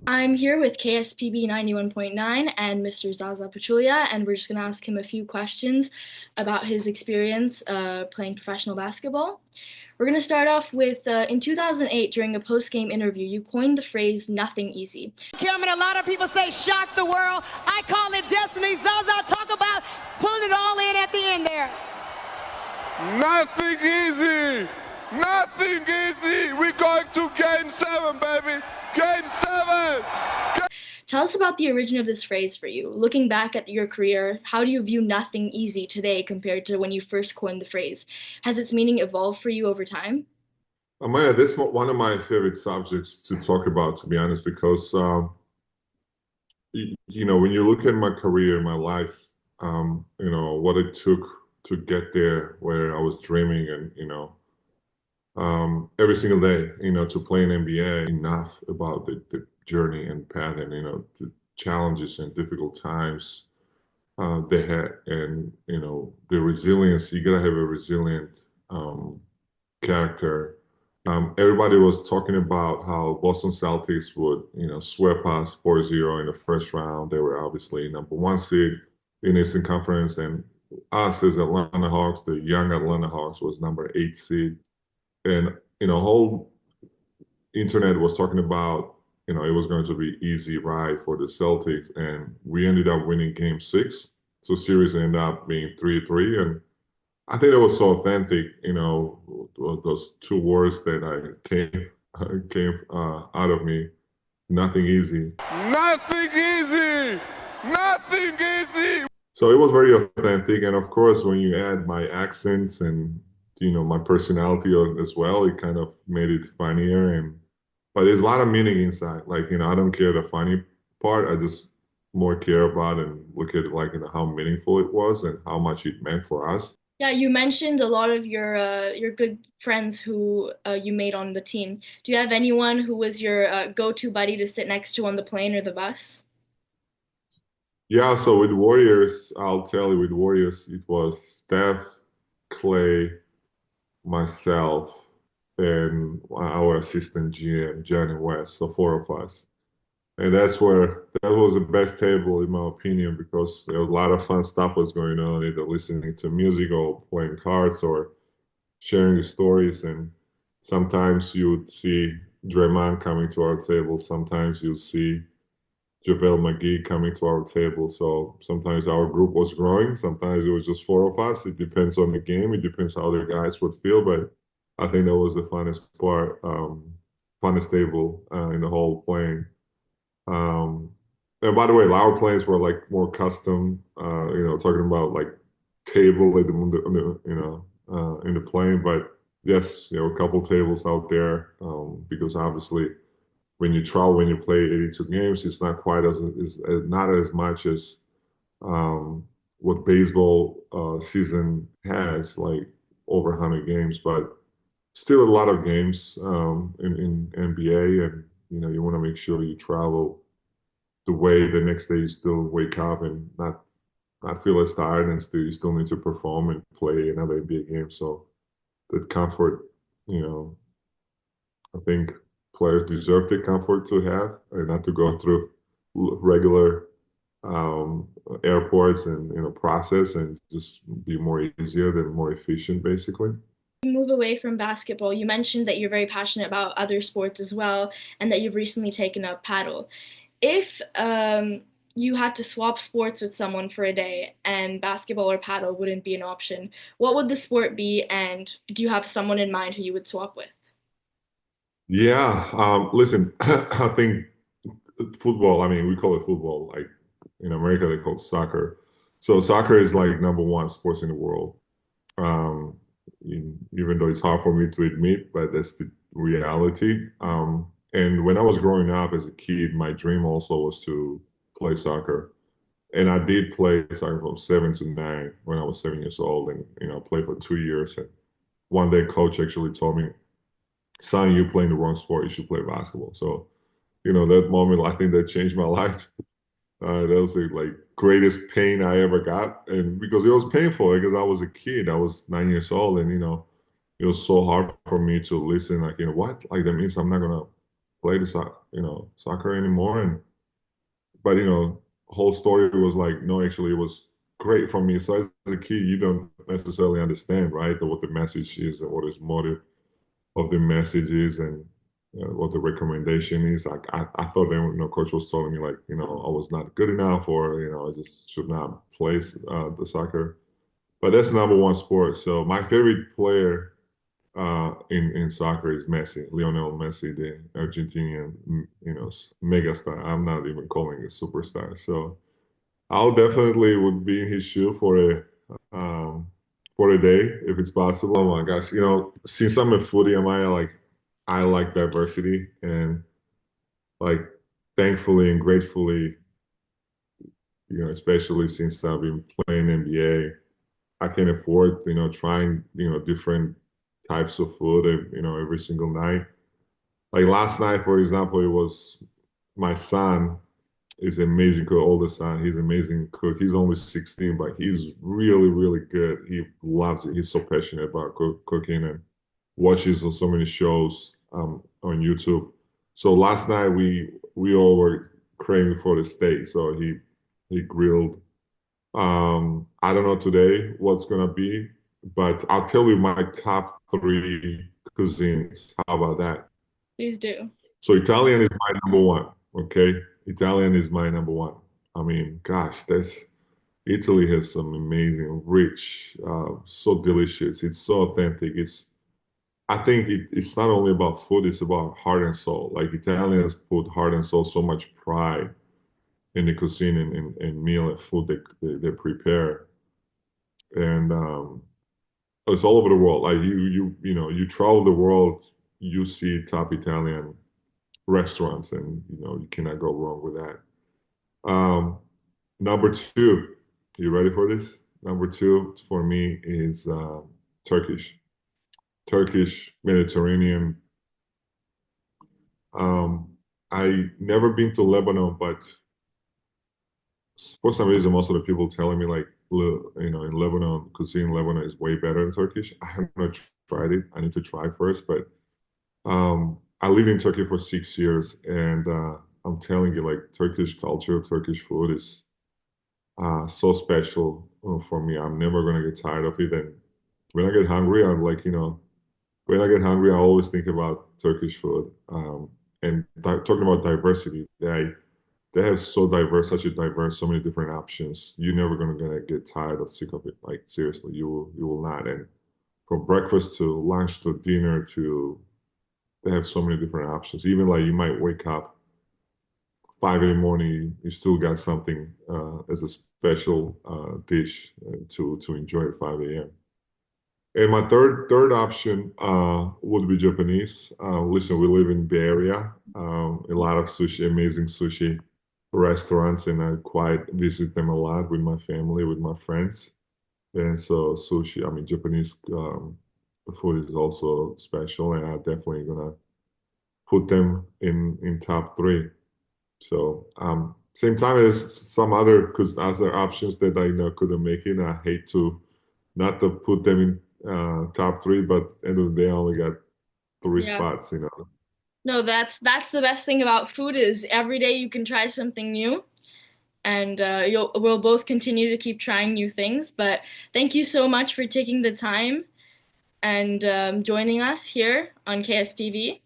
I'm here with KSPB 91.9 and Mr. Zaza Pachulia, and we're just going to ask him a few questions about his experience playing professional basketball. We're going to start off with in 2008, during a post game interview, you coined the phrase nothing easy. Cameron, a lot of people say shock the world. I call it destiny. Zaza, talk about pulling it all in at the end there. Nothing easy. Nothing easy. We're going to game 7, baby. Game 7. Tell us about the origin of this phrase for you. Looking back at your career, how do you view nothing easy today compared to when you first coined the phrase? Has its meaning evolved for you over time? Amaya, this is one of my favorite subjects to talk about, to be honest, because when you look at my career, my life, what it took to get there, where I was dreaming, and every single day, to play in NBA, enough about the journey and path, and the challenges and difficult times they had, and the resilience. You gotta have a resilient character. Everybody was talking about how Boston Celtics would, sweep us 4-0 in the first round. They were obviously number one seed in Eastern Conference, and us as Atlanta Hawks, the young Atlanta Hawks, was number 8 seed. And whole internet was talking about, it was going to be easy ride for the Celtics, and we ended up winning Game 6. So series ended up being 3-3, and I think it was so authentic, those two words that came out of me. Nothing easy. Nothing easy. Nothing easy. So it was very authentic, and of course, when you add my accent and my personality as well, it kind of made it funnier. But there's a lot of meaning inside. Like I don't care the funny part. I just more care about and look at it like how meaningful it was and how much it meant for us. Yeah, you mentioned a lot of your good friends who you made on the team. Do you have anyone who was your go-to buddy to sit next to on the plane or the bus? Yeah, so with Warriors, I'll tell you, with Warriors, it was Steph, Clay, myself, and our assistant GM, Johnny West, so 4 of us. And that was the best table in my opinion, because there was a lot of fun stuff was going on, either listening to music or playing cards or sharing the stories. And sometimes you would see Draymond coming to our table. Sometimes you see JaVale McGee coming to our table. So sometimes our group was growing. Sometimes it was just 4 of us. It depends on the game. It depends how the guys would feel. But I think that was the funnest part, funnest table in the whole playing. Um, and by the way, our planes were like more custom, talking about like table in in the plane. But yes, there were a couple tables out there, because obviously when you travel, when you play 82 games, it's not quite is not as much as what baseball season has, like over 100 games, but still a lot of games in NBA, and you want to make sure you travel the way the next day you still wake up and not feel as tired, and still you still need to perform and play another NBA game. So that comfort, you know, I think players deserve the comfort to have, and not to go through regular um, airports and process, and just be more easier than more efficient, basically. Move away from basketball, you mentioned that you're very passionate about other sports as well, and that you've recently taken up paddle. If you had to swap sports with someone for a day and basketball or paddle wouldn't be an option, what would the sport be, and do you have someone in mind who you would swap with? Yeah, listen, I think football, I mean, we call it football. Like in America, they call it soccer. So soccer is like number one sports in the world. Um, Even though it's hard for me to admit, but that's the reality. And when I was growing up as a kid, my dream also was to play soccer. And I did play soccer from 7 to 9 when I was 7 years old, and played for 2 years. And one day, coach actually told me, "Son, you're playing the wrong sport. You should play basketball." So, that moment, I think that changed my life. That was the like greatest pain I ever got, and because it was painful, because I was a kid, I was 9 years old, and it was so hard for me to listen. Like, what? Like that means I'm not gonna play the soccer anymore. And but whole story was like, no, actually, it was great for me. So as a kid, you don't necessarily understand, right, what the message is and what is motive of the message is, and what the recommendation is. Like I thought that coach was telling me like I was not good enough, or I just should not play the soccer. But that's number one sport. So my favorite player in soccer is Messi, Lionel Messi, the Argentinian, megastar. I'm not even calling it superstar. So I'll definitely would be in his shoe um, for a day if it's possible. Oh my gosh, since I'm a foodie, Amaya, like I like diversity, and like thankfully and gratefully, especially since I've been playing NBA, I can afford trying different types of food every single night. Like last night, for example, it was my son is an amazing cook, older son. He's an amazing cook. He's only 16, but he's really, really good. He loves it. He's so passionate about cooking and watches so many shows on YouTube. So last night we all were craving for the steak. So he grilled. I don't know today what's gonna be, but I'll tell you my top three cuisines. How about that? Please do. So Italian is my number one. Okay, Italian is my number one. I mean, gosh, that's Italy has some amazing, rich, so delicious. It's so authentic. I think it's not only about food; it's about heart and soul. Like Italians put heart and soul, so much pride in the cuisine and meal and food they prepare, and it's all over the world. Like you travel the world, you see top Italian restaurants, and you cannot go wrong with that. Um, Number two, you ready for this? Number two for me is Turkish. Turkish Mediterranean. I never been to Lebanon, but for some reason, most of the people telling me like, in Lebanon, cuisine in Lebanon is way better than Turkish. I have not tried it. I need to try first, but I lived in Turkey for 6 years, and I'm telling you, like Turkish culture, Turkish food is so special for me. I'm never gonna get tired of it. And when I get hungry, I'm like, when I get hungry, I always think about Turkish food. And talking about diversity, they have such a diverse, so many different options. You're never gonna get tired or sick of it. Like seriously, you will not. And from breakfast to lunch to dinner to they have so many different options. Even like you might wake up 5 in the morning, you still got something as a special dish to enjoy at 5 a.m. And my third option would be Japanese. Listen, we live in Bay Area. A lot of sushi, amazing sushi restaurants, and I quite visit them a lot with my family, with my friends. And so sushi, I mean Japanese food is also special, and I'm definitely gonna put them in top three. So same time as some other because other options that I know couldn't make it. I hate to not to put them in top three, but end of the day, I only got three Yeah. spots. No, that's the best thing about food is every day you can try something new, and we'll both continue to keep trying new things. But thank you so much for taking the time and joining us here on KSPB.